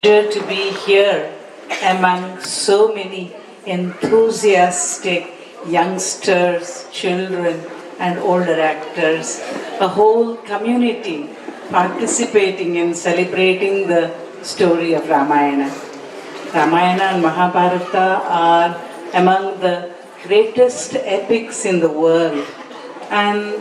pleasure to be here among so many enthusiastic youngsters, children, and older actors, a whole community participating in celebrating the story of Ramayana. Ramayana and Mahabharata are among the greatest epics in the world, and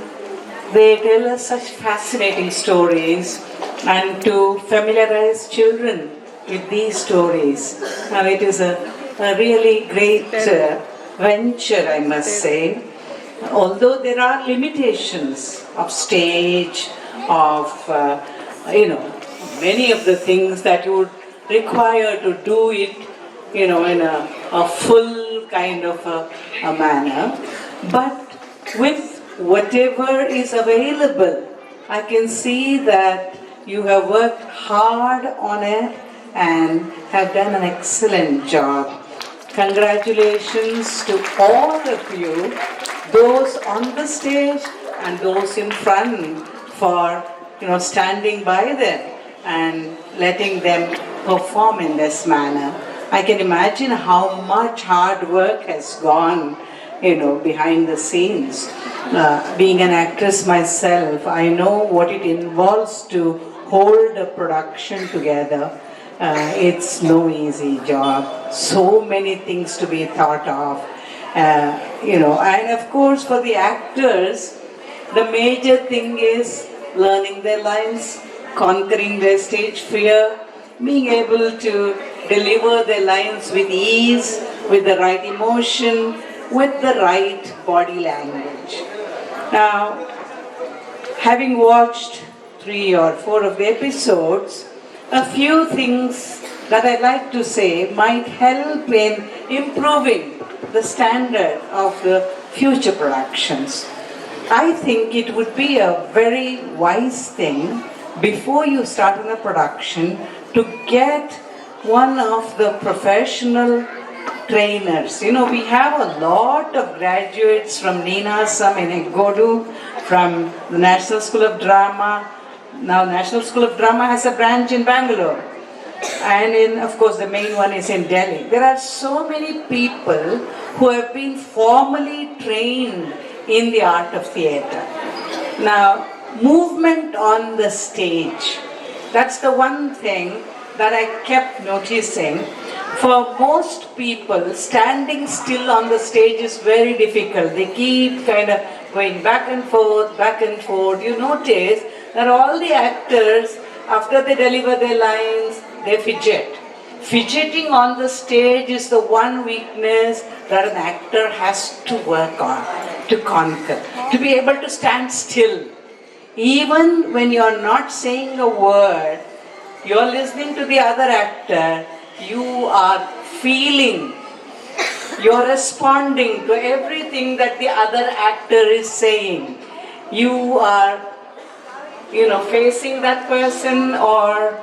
they tell us such fascinating stories. And to familiarize children with these stories, now it is a really great venture, I must say. Although there are limitations of stage, of many of the things that you would require to do it, in a full kind of a manner, but with whatever is available, I can see that you have worked hard on it and have done an excellent job. Congratulations to all of you, those on the stage and those in front, for standing by them and letting them perform in this manner. I can imagine how much hard work has gone behind the scenes. Being an actress myself, I know what it involves to hold a production together. It's no easy job. So many things to be thought of. And of course for the actors, the major thing is learning their lines, conquering their stage fear, being able to deliver their lines with ease, with the right emotion, with the right body language. Now, having watched 3 or 4 of the episodes, a few things that I'd like to say might help in improving the standard of the future productions. I think it would be a very wise thing before you start on a production to get one of the professional trainers. We have a lot of graduates from Ninasam in Egodu, from the National School of Drama. Now National School of Drama has a branch in Bangalore. And of course the main one is in Delhi. There are so many people who have been formally trained in the art of theatre. Now, movement on the stage, that's the one thing that I kept noticing. For most people, standing still on the stage is very difficult. They keep kind of going back and forth, back and forth. You notice that all the actors, after they deliver their lines, they fidget. Fidgeting on the stage is the one weakness that an actor has to work on, to conquer, to be able to stand still. Even when you're not saying a word, you're listening to the other actor, you are feeling, you're responding to everything that the other actor is saying. You are, facing that person or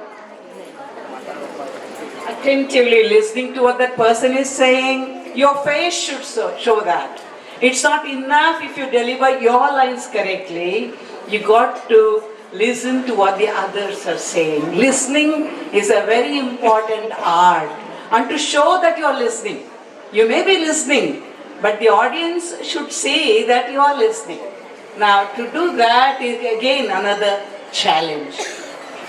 attentively listening to what that person is saying. Your face should show that. It's not enough if you deliver your lines correctly. You got to listen to what the others are saying. Listening is a very important art. And to show that you are listening, you may be listening, but the audience should see that you are listening. Now, to do that is again another challenge.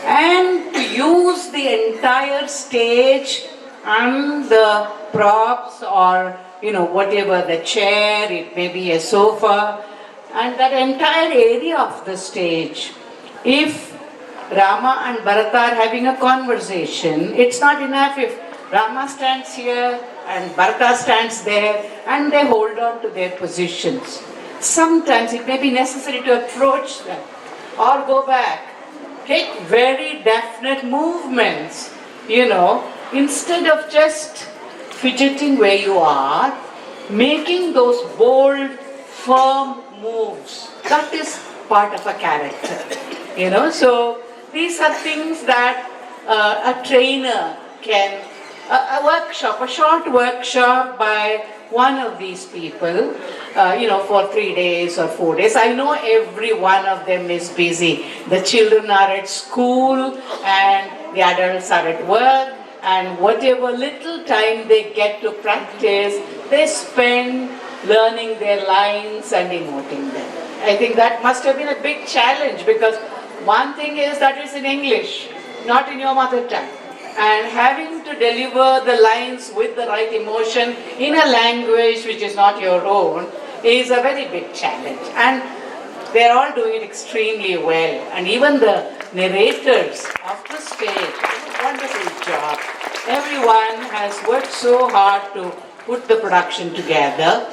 And to use the entire stage and the props or whatever, the chair, it may be a sofa, and that entire area of the stage. If Rama and Bharata are having a conversation, it's not enough if Rama stands here and Bharata stands there and they hold on to their positions. Sometimes it may be necessary to approach them or go back. Take very definite movements, instead of just fidgeting where you are, making those bold, firm moves. That is part of a character, So these are things that a trainer can, a short workshop by one of these people, for 3 days or 4 days. I know every one of them is busy. The children are at school and the adults are at work, and whatever little time they get to practice, they spend learning their lines and emoting them. I think that must have been a big challenge, because one thing is that it's in English, not in your mother tongue. And having to deliver the lines with the right emotion in a language which is not your own is a very big challenge. And they're all doing it extremely well. And even the narrators of the stage do a wonderful job. Everyone has worked so hard to put the production together.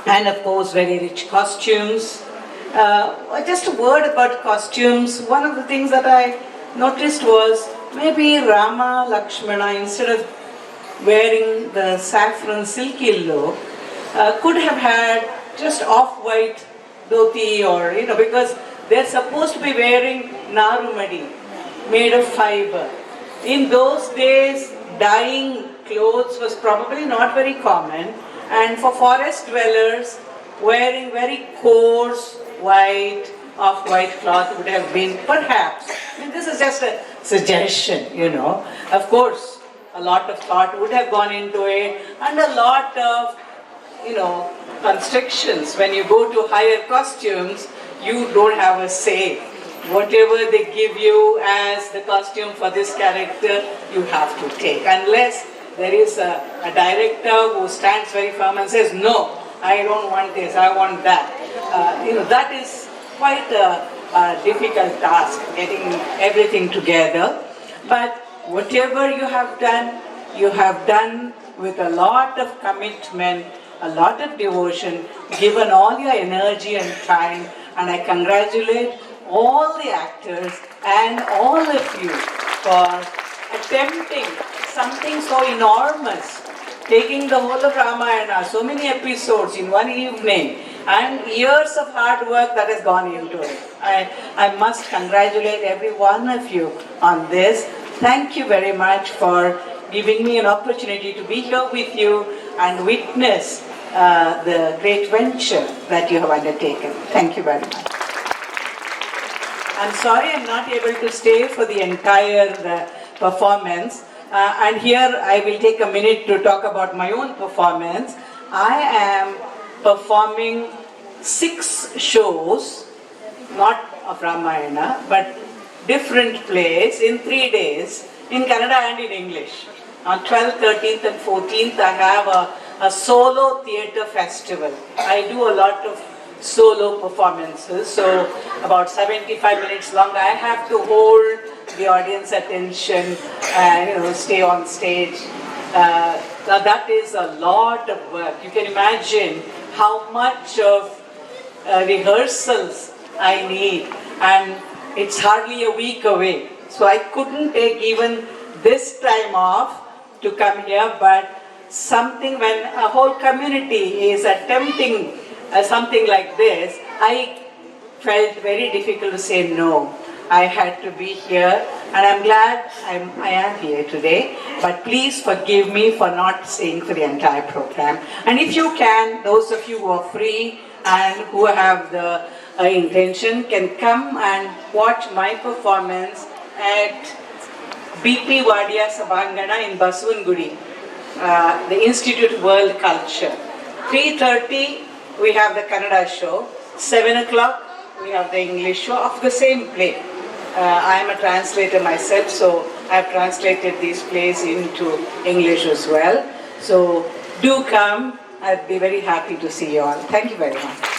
And of course, very rich costumes. Just a word about costumes. One of the things that I noticed was maybe Rama Lakshmana, instead of wearing the saffron silky look, could have had just off-white dhoti, or, because they're supposed to be wearing narumadi, made of fiber. In those days, dyeing clothes was probably not very common, and for forest dwellers, wearing very coarse white, off-white cloth would have been perhaps, this is just a suggestion, Of course, a lot of thought would have gone into it, and a lot of, constrictions. When you go to higher costumes, you don't have a say. Whatever they give you as the costume for this character, you have to take. Unless there is a director who stands very firm and says, no, I don't want this, I want that. That is quite a difficult task, getting everything together. But whatever you have done with a lot of commitment, a lot of devotion, given all your energy and time, and I congratulate all the actors and all of you for attempting something so enormous, taking the whole of Ramayana, so many episodes in one evening, and years of hard work that has gone into it. I must congratulate every one of you on this. Thank you very much for giving me an opportunity to be here with you and witness the great venture that you have undertaken. Thank you very much. I'm sorry I'm not able to stay for the entire performance. And here I will take a minute to talk about my own performance. I am performing 6 shows, not of Ramayana, but different plays in 3 days, in Kannada and in English. On 12th, 13th and 14th, I have a solo theatre festival. I do a lot of solo performances, so about 75 minutes long. I have to hold the audience attention and stay on stage. Now that is a lot of work. You can imagine how much of rehearsals I need, and it's hardly a week away. So I couldn't take even this time off to come here, but something when a whole community is attempting something like this, I felt very difficult to say no. I had to be here, and I'm glad I am here today. But please forgive me for not staying for the entire program. And if you can, those of you who are free and who have the intention can come and watch my performance at BP Wadia Sabhangana in Basavangudi, the Institute of World Culture. 3:30 we have the Kannada show. 7 o'clock we have the English show of the same play. I am a translator myself, so I have translated these plays into English as well. So do come. I'd be very happy to see you all. Thank you very much.